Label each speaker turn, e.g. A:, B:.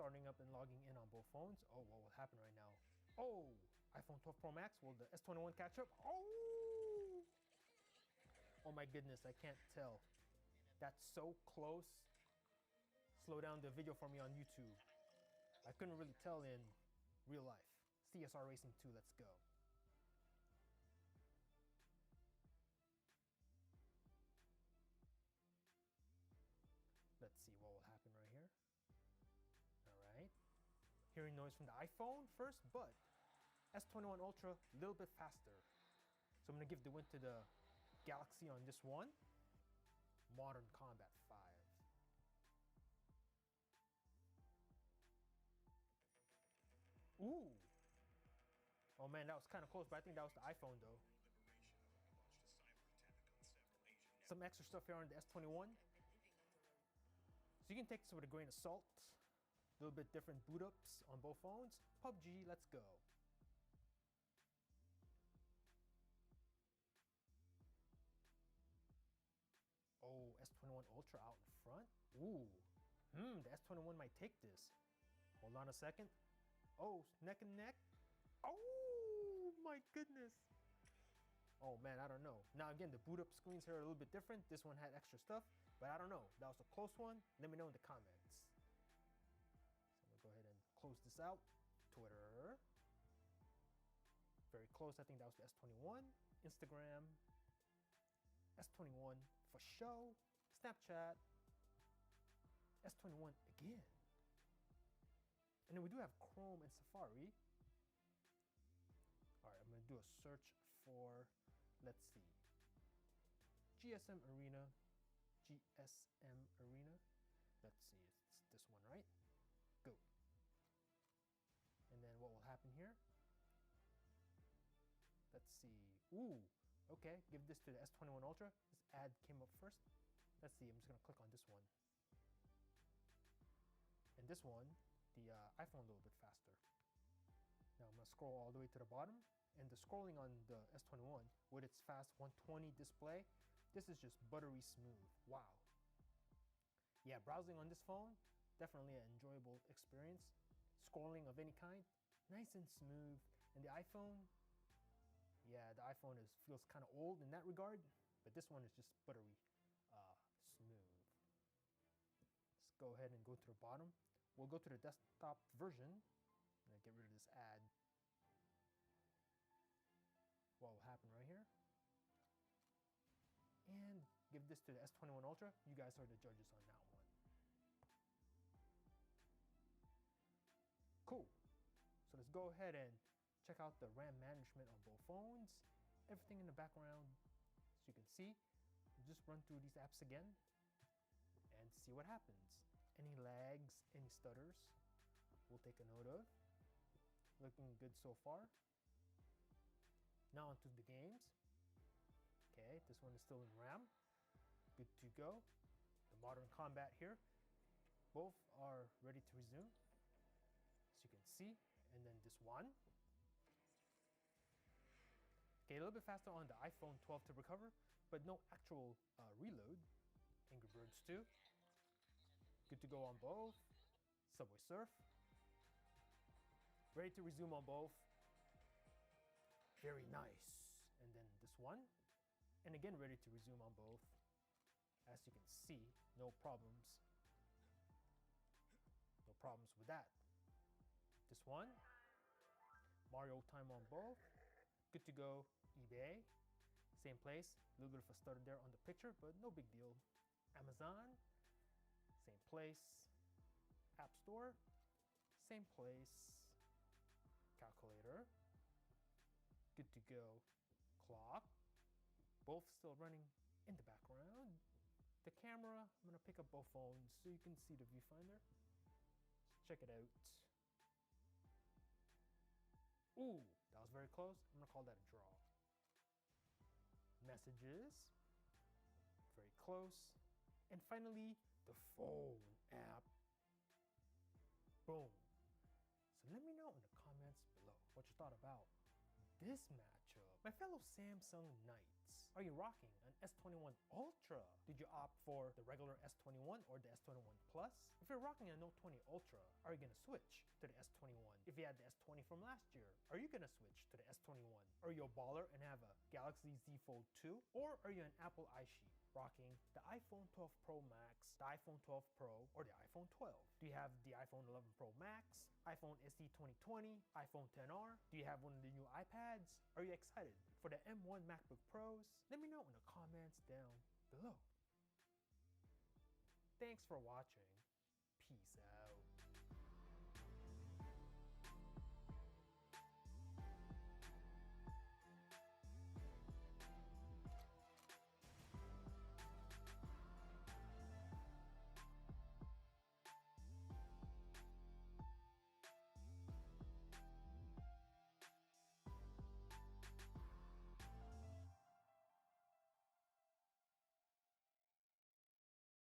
A: starting up and logging in on both phones. Oh, what will happen right now? Oh, iPhone 12 Pro Max, will the S21 catch up? Oh! Oh my goodness, I can't tell. That's so close. Slow down the video for me on YouTube. I couldn't really tell in real life. CSR Racing 2, let's go. Let's see what will happen right here. All right. Hearing noise from the iPhone first, but S21 Ultra a little bit faster. So I'm gonna give the win to the Galaxy on this one. Modern Combat 5. Ooh. Oh man, that was kind of close, but I think that was the iPhone though. Some extra stuff here on the S21. So you can take this with a grain of salt. A little bit different boot ups on both phones. PUBG, let's go. Oh, S21 Ultra out in front. Ooh, the S21 might take this. Hold on a second. Oh, neck and neck. Oh my goodness. Oh man, I don't know. Now again, the boot up screens here are a little bit different. This one had extra stuff, but I don't know. That was a close one. Let me know in the comments. So I'm gonna go ahead and close this out. Twitter. Very close. I think that was the S21. Instagram. S21 for show. Snapchat. S21 again. And then we do have Chrome and Safari. All right, I'm gonna do a search for, let's see, GSM Arena, GSM Arena. Let's see, it's this one, right? Go. And then what will happen here? Let's see, ooh, okay, give this to the S21 Ultra. This ad came up first. Let's see, I'm just gonna click on this one. And this one, the iPhone a little bit faster. Now I'm gonna scroll all the way to the bottom, and the scrolling on the S21 with its fast 120 display, this is just buttery smooth. Wow. Yeah, browsing on this phone, definitely an enjoyable experience. Scrolling of any kind, nice and smooth. And the iPhone, yeah, the iPhone feels kind of old in that regard, but this one is just buttery smooth. Let's go ahead and go to the bottom. We'll go to the desktop version. And get rid of this ad. What will happen right here? And give this to the S21 Ultra. You guys are the judges on that one. Cool. So let's go ahead and check out the RAM management on both phones. Everything in the background, as you can see. We'll just run through these apps again and see what happens. Any lags, any stutters, we'll take a note of. Looking good so far. Now onto the games. Okay, this one is still in RAM. Good to go. The Modern Combat here. Both are ready to resume, as you can see. And then this one. Okay, a little bit faster on the iPhone 12 to recover, but no actual reload. Angry Birds 2. Good to go on both. Subway Surf. Ready to resume on both. Very nice. And then this one. And again, ready to resume on both. As you can see, no problems. No problems with that. This one. Mario time on both. Good to go. eBay. Same place. A little bit of a stutter there on the picture, but no big deal. Amazon. Same place. App Store. Same place. Calculator. Good to go. Clock. Both still running in the background. The camera, I'm gonna pick up both phones so you can see the viewfinder. Let's check it out. Ooh, that was very close. I'm gonna call that a draw. Messages. Very close. And finally, the phone app. Boom. So let me know in the comments below what you thought about this matchup. My fellow Samsung Knights, are you rocking an S21 Ultra? Did you opt for the regular S21 or the S21 Plus? If you're rocking a Note 20 Ultra, are you gonna switch to the S21? If you had the S20 from last year, are you gonna switch to the S21? Are you a baller and have a Galaxy Z Fold 2? Or are you an Apple iSheet, rocking the iPhone 12 Pro Max, the iPhone 12 Pro, or the iPhone 12? Do you have the iPhone 11 Pro Max, iPhone SE 2020, iPhone XR? Do you have one of the new iPads? Are you excited for the M1 MacBook Pros? Let me know in the comments down below. Thanks for watching.